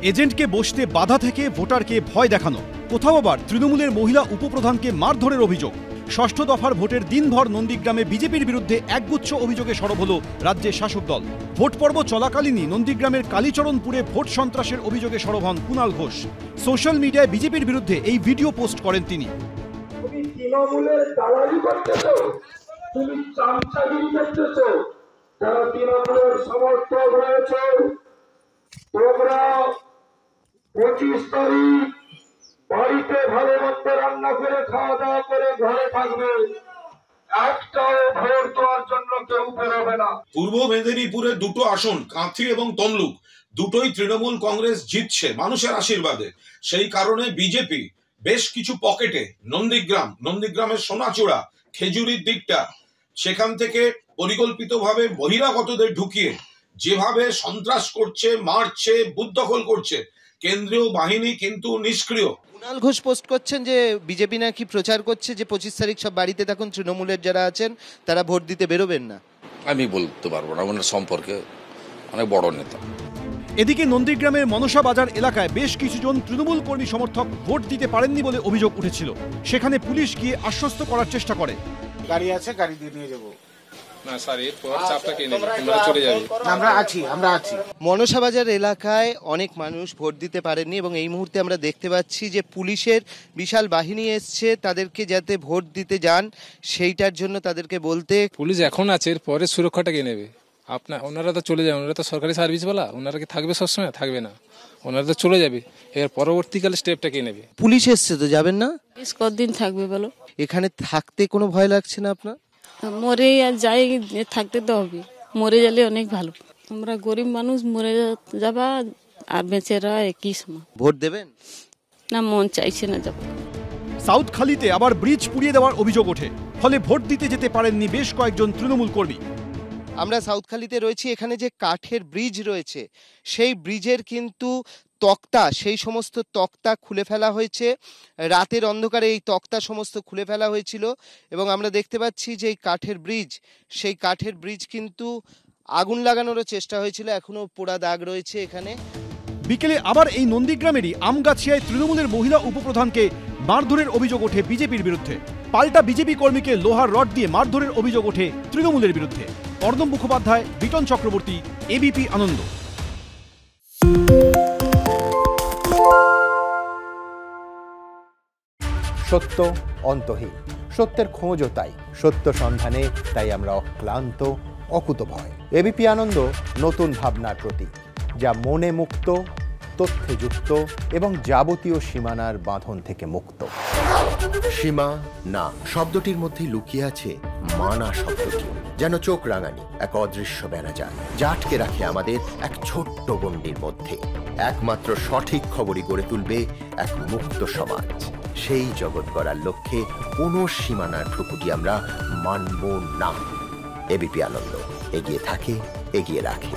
এজেন্টকে বসতে বাধা থেকে ভোটারকে ভয় দেখানো, কোথাও আবার তৃণমূলের মহিলা উপপ্রধানকে মারধরের অভিযোগ। ষষ্ঠ দফার ভোটের দিনভর নন্দীগ্রামে বিজেপির বিরুদ্ধে একগুচ্ছ অভিযোগে সরব হল রাজ্যের শাসক দল। ভোট পর্ব চলাকালীনই নন্দীগ্রামের কালীচরণপুরে ভোট সন্ত্রাসের অভিযোগে সরব হন কুণাল ঘোষ। সোশ্যাল মিডিয়ায় বিজেপির বিরুদ্ধে এই ভিডিও পোস্ট করেন তিনি। তৃণমূলের দালালি করতেছো, তুমি চামচাগিরি করতেছো, যারা তৃণমূলের সমর্থক রয়েছে তোমরা 25 তারিখ বাড়িতে ভালো মন্দ রান্না করে খাওয়া দাওয়া করে ঘরে থাকবে, একটাও ভোট দেওয়ার জন্য কেউ বেরোবে না। পূর্ব মেদিনীপুরে দুটো আসন কাঁথি এবং তমলুক দুটোই তৃণমূল কংগ্রেস জিতছে মানুষের আশীর্বাদে। সেই কারণে বিজেপি বেশ কিছু পকেটে নন্দীগ্রামের সোনাচূড়া খেজুরির দিকটা সেখান থেকে পরিকল্পিতভাবে বহিরাগতদের ঢুকিয়ে যেভাবে সন্ত্রাস করছে, মারছে, বুথ দখল করছে, কেন্দ্রীয় বাহিনী কিন্তু নিষ্ক্রিয়। কুণাল ঘোষ পোস্ট করছেন যে বিজেপি নাকি প্রচার করছে যে 25 তারিখ সব বাড়িতে থাকুন, তৃণমূলের যারা আছেন তারা ভোট দিতে বেরোবেন না। আমি বলতে পারবো না, ওনার সম্পর্কে অনেক বড় নেতা। এদিকে নন্দীগ্রামের মনসা বাজার এলাকায় বেশ কিছুজন তৃণমূল কর্মী সমর্থক ভোট দিতে পারেননি বলে অভিযোগ উঠেছিল। সেখানে পুলিশ গিয়ে আশ্বস্ত করার চেষ্টা করে। গাড়ি আছে, গাড়ি দিয়ে নিয়ে যাবো। না স্যার, এরপর চাপটা কে নেবে? তোমরা চলে যাবে। আমরা আছি। মনসা বাজার এলাকায় অনেক মানুষ ভোট দিতে পারেননি এবং এই মুহূর্তে আমরা দেখতে পাচ্ছি যে পুলিশের বিশাল বাহিনী এসছে তাদেরকে যাতে ভোট দিতে যান সেইটার জন্য তাদেরকে বলতে। পুলিশ এখন আছে, এরপরে সুরক্ষাটা কে নেবে? ওনারা তো চলে যাবে, ওনারা তো সরকারি সার্ভিস বলা, ওনারা কি থাকবে সবসময়? থাকবে না, ওনারা তো চলে যাবে। এর পরবর্তীকালে স্টেপটা কে নেবে? পুলিশ এসছে তো, যাবেন না? কতদিন থাকবে বলো? এখানে থাকতে কোনো ভয় লাগছে না আপনার? মরে আর যাই, থাকতে তো হবে। মরে গেলে অনেক ভালো। আমরা গরিব মানুষ, মরে যাবা আর বেঁচেরা একই সময়। ভোট দেবেন না, মন চাইছে না যাব। সাউথখালীতে আবার ব্রিজ পুড়িয়ে দেওয়ার অভিযোগ ওঠে, ফলে ভোট দিতে যেতে পারেননি বেশ কয়েকজন তৃণমূল কর্মী। আমরা সাউথখালীতে রয়েছি, এখানে যে কাঠের ব্রিজ রয়েছে সেই ব্রিজের কিন্তু তক্তা, সেই সমস্ত তক্তা খুলে ফেলা হয়েছে। রাতের অন্ধকারে এই তক্তা সমস্ত খুলে ফেলা হয়েছিল এবং আমরা দেখতে পাচ্ছি যে এই কাঠের ব্রিজ, সেই কাঠের ব্রিজ কিন্তু আগুন লাগানোরও চেষ্টা হয়েছিল, এখনো পোড়া দাগ রয়েছে এখানে। বিকেলে আবার এই নন্দীগ্রামেরই আমগাছিয়ায় তৃণমূলের মহিলা উপপ্রধানকে মারধরের অভিযোগ ওঠে বিজেপির বিরুদ্ধে। পাল্টা বিজেপি কর্মীকে লোহার রড দিয়ে মারধরের অভিযোগ ওঠে তৃণমূলের বিরুদ্ধে। অর্ণব মুখোপাধ্যায়, বিটন চক্রবর্তী, এবিপি আনন্দ। সত্য অন্তহীন, সত্যের খোঁজও তাই, সত্য সন্ধানে তাই আমরা অক্লান্ত, অকুতভয়। এবিপি আনন্দ নতুন ভাবনার প্রতীক, যা মনে মুক্ত, তথ্যে যুক্ত এবং যাবতীয় সীমানার বাঁধন থেকে মুক্ত। সীমা না শব্দটির মধ্যে লুকিয়ে আছে মানা শব্দটি, যেন চোখ রাঙানি এক অদৃশ্য ব্যানাজার, যা আটকে রাখে আমাদের এক ছোট্ট গণ্ডির মধ্যে। একমাত্র সঠিক খবরই গড়ে তুলবে এক মুক্ত সমাজ। সেই জগৎ গড়ার লক্ষ্যে কোনো সীমানার ঠুকুটি আমরা মানব না। এবিপি আনন্দ এগিয়ে থাকে, এগিয়ে রাখে।